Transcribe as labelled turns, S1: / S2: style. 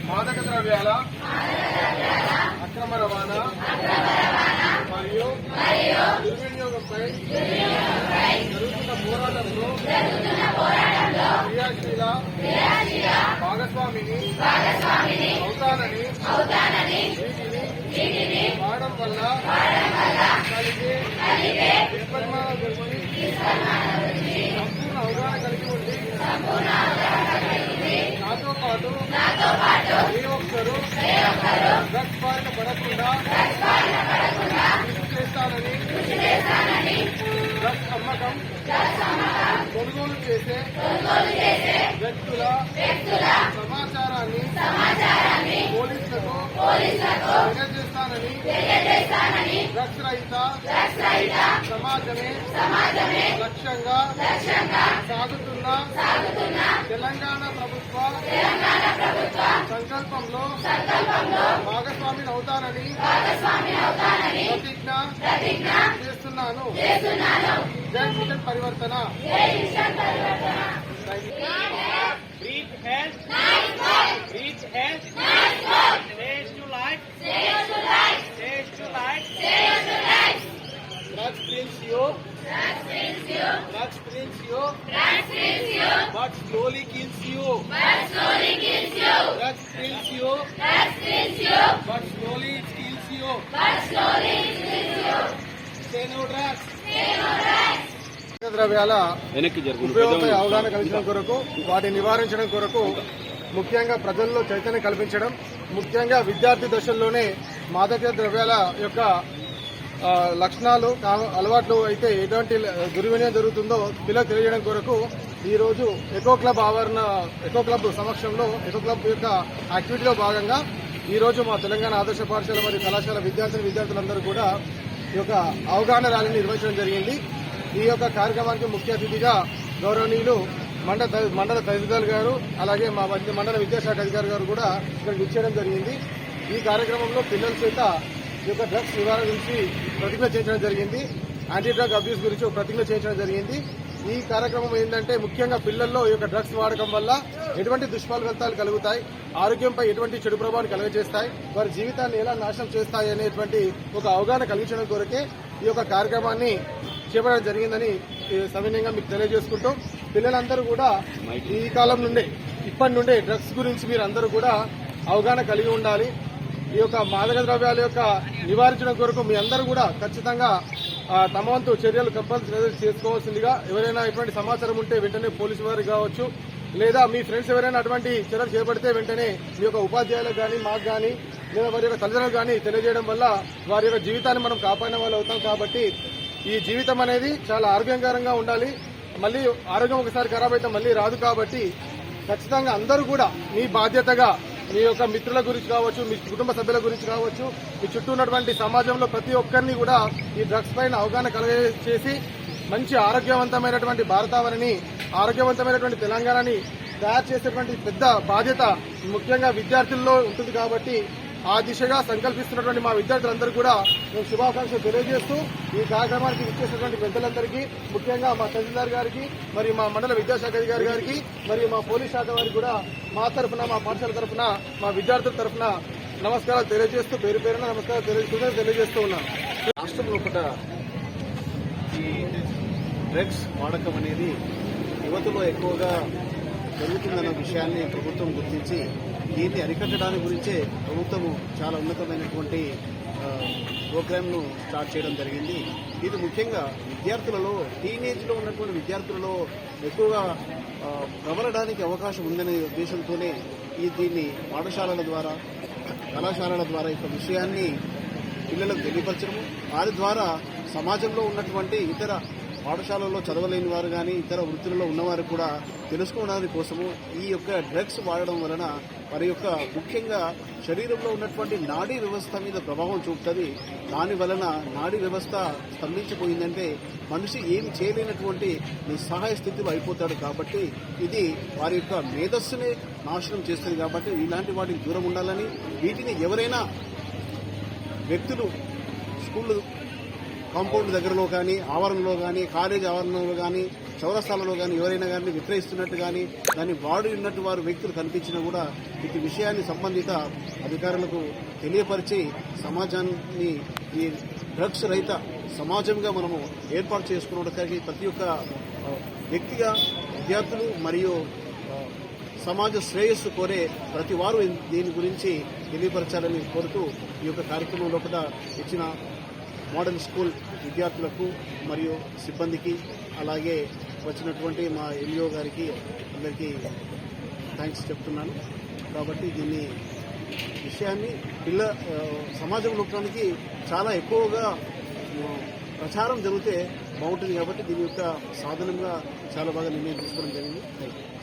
S1: మాదక ద్రవ్యాల అక్రమ రవాణా మరియు దుర్వినియోగంపై జరుగుతున్న పోరాటంలో క్రియాశీల భాగస్వామిని అవుతానని వీటిని వాడడం వల్ల కలిగే దుష్పరిణామాల గురించి సంపూర్ణ అవగాహన కలిగి ఉండి నాతో పాటు ఏ ఒక్కరూ డ్రగ్స్ బారిన పడకుండా కృషి చేస్తానని డ్రగ్స్ అమ్మకం కొనుగోలు చేసే వ్యక్తుల సమాచారాన్ని పోలీసులకు తెలియజేస్తానని డ్రగ్స్ రహిత సమాజమే లక్ష్యంగా సాగుతున్న తెలంగాణ ప్రభుత్వ సంకల్పంలో భాగస్వామిని అవుతానని ప్రతిజ్ఞ చేస్తున్నాను. జై మిషన్ పరివర్తన.
S2: Breathe in. Breathe in. Stage to life. Stage to life.
S1: Drugs brings you. Drugs brings you. But slowly kills you. Drugs brings you. But slowly it kills you. Say no drugs. ద్రవ్యాల ఉపయోగపై అవగాహన కల్పించడం కొరకు వాటిని నివారించడం కొరకు ముఖ్యంగా ప్రజల్లో చైతన్యం కల్పించడం, ముఖ్యంగా విద్యార్థి దశల్లోనే మాదక ద్రవ్యాల యొక్క లక్షణాలు అలవాట్లు అయితే ఎటువంటి దుర్వినియోగం జరుగుతుందో పిల్లలకు తెలియజేయడం కొరకు ఈ రోజు ఎకో క్లబ్ సమక్షంలో ఎకో క్లబ్ యొక్క యాక్టివిటీలో భాగంగా ఈ రోజు మా తెలంగాణ ఆదర్శ పాఠశాల మరియు కళాశాల విద్యార్థులందరూ కూడా ఈ యొక్క అవగాహన ర్యాలీని నిర్వహించడం జరిగింది. ఈ యొక్క కార్యక్రమానికి ముఖ్య అతిథిగా గౌరవనీయులు మండల తహసీల్దార్ గారు అలాగే మా మండల విద్యాశాఖ అధికారి గారు కూడా ఇక్కడ ఇచ్చేయడం జరిగింది. ఈ కార్యక్రమంలో పిల్లల చేత ఈ యొక్క డ్రగ్స్ నివారణ గురించి ప్రతిజ్ఞ చేయించడం జరిగింది. యాంటీ డ్రగ్ అబ్యూస్ గురించి ప్రతిజ్ఞ చేయించడం జరిగింది. ఈ కార్యక్రమం ఏంటంటే ముఖ్యంగా పిల్లల్లో ఈ యొక్క డ్రగ్స్ వాడకం వల్ల ఎటువంటి దుష్ఫలితాలు కలుగుతాయి, ఆరోగ్యంపై ఎటువంటి చెడు ప్రభావాన్ని కలుగజేస్తాయి, వారి జీవితాన్ని ఎలా నాశనం చేస్తాయి అనేటువంటి ఒక అవగాహన కలిగించడం కొరకే ఈ యొక్క కార్యక్రమాన్ని చేపట్టడం జరిగిందని సవినయంగా మీకు తెలియజేసుకుంటూ పిల్లలందరూ కూడా ఈ కాలం నుండే ఇప్పటి నుండే డ్రగ్స్ గురించి మీరు అందరూ కూడా అవగాహన కలిగి ఉండాలి. ఈ యొక్క మాదక ద్రవ్యాల యొక్క నివారించడం కొరకు మీ అందరూ కూడా ఖచ్చితంగా తమ వంతు చర్యలు కంపల్సరీ చేసుకోవాల్సిందిగా, ఎవరైనా ఇటువంటి సమాచారం ఉంటే వెంటనే పోలీసు వారికి కావచ్చు, లేదా మీ ఫ్రెండ్స్ ఎవరైనా అటువంటి చర్యలు చేపడితే వెంటనే మీ యొక్క ఉపాధ్యాయులకు కానీ, మాకు కానీ, లేదా వారి యొక్క తల్లిదండ్రులకు కానీ తెలియజేయడం వల్ల వారి యొక్క జీవితాన్ని మనం కాపాడిన వాళ్ళు అవుతాం. కాబట్టి ఈ జీవితం అనేది చాలా ఆరోగ్యకరంగా ఉండాలి. మళ్ళీ ఆరోగ్యం ఒకసారి ఖరాబ్ అయితే మళ్ళీ రాదు. కాబట్టి ఖచ్చితంగా అందరూ కూడా మీ బాధ్యతగా మీ యొక్క మిత్రుల గురించి కావచ్చు, మీ కుటుంబ సభ్యుల గురించి కావచ్చు, మీ చుట్టూ ఉన్నటువంటి సమాజంలో ప్రతి ఒక్కరిని కూడా ఈ డ్రగ్స్ పైన అవగాహన కలగజేసి మంచి ఆరోగ్యవంతమైనటువంటి భారతావనిని, ఆరోగ్యవంతమైనటువంటి తెలంగాణని తయారు చేసేటువంటి పెద్ద బాధ్యత ముఖ్యంగా విద్యార్థుల్లో ఉంటుంది. కాబట్టి ఆ దిశగా సంకల్పిస్తున్నటువంటి మా విద్యార్థులందరూ కూడా మేము శుభాకాంక్షలు తెలియజేస్తూ ఈ కార్యక్రమానికి ఇచ్చేసినటువంటి పెద్దలందరికీ, ముఖ్యంగా మా తహసీల్దార్ గారికి, మరియు మా మండల విద్యాశాఖ అధికారి గారికి, మరియు మా పోలీస్ శాఖ వారికి కూడా మా తరఫున, మా పాఠశాల తరఫున, మా విద్యార్థుల తరఫున నమస్కారాలు తెలియజేస్తూ, పేరు పేరున నమస్కారాలు తెలియజేస్తూ ఉన్నాను.
S3: రాష్ట్రంలో కూడా ఈ డ్రగ్స్ వాడకం అనేది యువతలో ఎక్కువగా జరుగుతుందన్న విషయాన్ని ప్రభుత్వం గుర్తించి దీన్ని అరికట్టడానికి గురించే ప్రభుత్వం చాలా ఉన్నతమైనటువంటి ప్రోగ్రామ్ను స్టార్ట్ చేయడం జరిగింది. ఇది ముఖ్యంగా విద్యార్థులలో, టీనేజ్లో ఉన్నటువంటి విద్యార్థులలో ఎక్కువగా ప్రబలడానికి అవకాశం ఉందనే ఉద్దేశంతోనే దీన్ని పాఠశాలల ద్వారా, కళాశాలల ద్వారా ఈ విషయాన్ని పిల్లలకు తెలియపరచడము, వారి ద్వారా సమాజంలో ఉన్నటువంటి ఇతర పాఠశాలల్లో చదవలేని వారు కానీ, ఇతర వృత్తులలో ఉన్నవారు కూడా తెలుసుకోవడానికి కోసము ఈ యొక్క డ్రగ్స్ వాడడం వలన వారి యొక్క ముఖ్యంగా శరీరంలో ఉన్నటువంటి నాడీ వ్యవస్థ మీద ప్రభావం చూపుతుంది. దాని వలన నాడీ వ్యవస్థ స్తంభించిపోయిందంటే మనిషి ఏమి చేయలేనటువంటి నిస్సహాయ స్థితిలో అయిపోతాడు. కాబట్టి ఇది వారి యొక్క మేధస్సునే నాశనం చేస్తుంది. కాబట్టి ఇలాంటి వాటికి దూరం ఉండాలని, వీటిని ఎవరైనా వ్యక్తులు స్కూళ్ళు కాంపౌండ్ దగ్గరలో కానీ, ఆవరణలో కానీ, కాలేజీ ఆవరణలో కానీ, చౌరస్తాలలో కానీ ఎవరైనా కానీ విక్రయిస్తున్నట్టు కానీ, దాన్ని వాడి ఉన్నట్టు వారు వ్యక్తులు కనిపించినా కూడా ఇటు విషయాన్ని సంబంధిత అధికారులకు తెలియపరిచి సమాజాన్ని ఈ డ్రగ్స్ రహిత సమాజంగా మనము ఏర్పాటు చేసుకున్నప్పటికీ ప్రతి ఒక్క వ్యక్తిగా విద్యార్థులు మరియు సమాజ శ్రేయస్సు కోరే ప్రతి వారు దీని గురించి తెలియపరచాలని కోరుతూ ఈ యొక్క కార్యక్రమంలో కూడా ఇచ్చిన మోడల్ స్కూల్ విద్యార్థులకు మరియు సిబ్బందికి, అలాగే వచ్చినటువంటి మా ఎంఈఓ గారికి అందరికీ థ్యాంక్స్ చెప్తున్నాను. కాబట్టి దీన్ని విషయాన్ని సమాజంలోకి చాలా ఎక్కువగా ప్రచారం జరిగితే బాగుంటుంది. కాబట్టి దీని యొక్క సాధనంగా చాలా బాగా నిర్ణయం తీసుకోవడం జరిగింది. Thank you.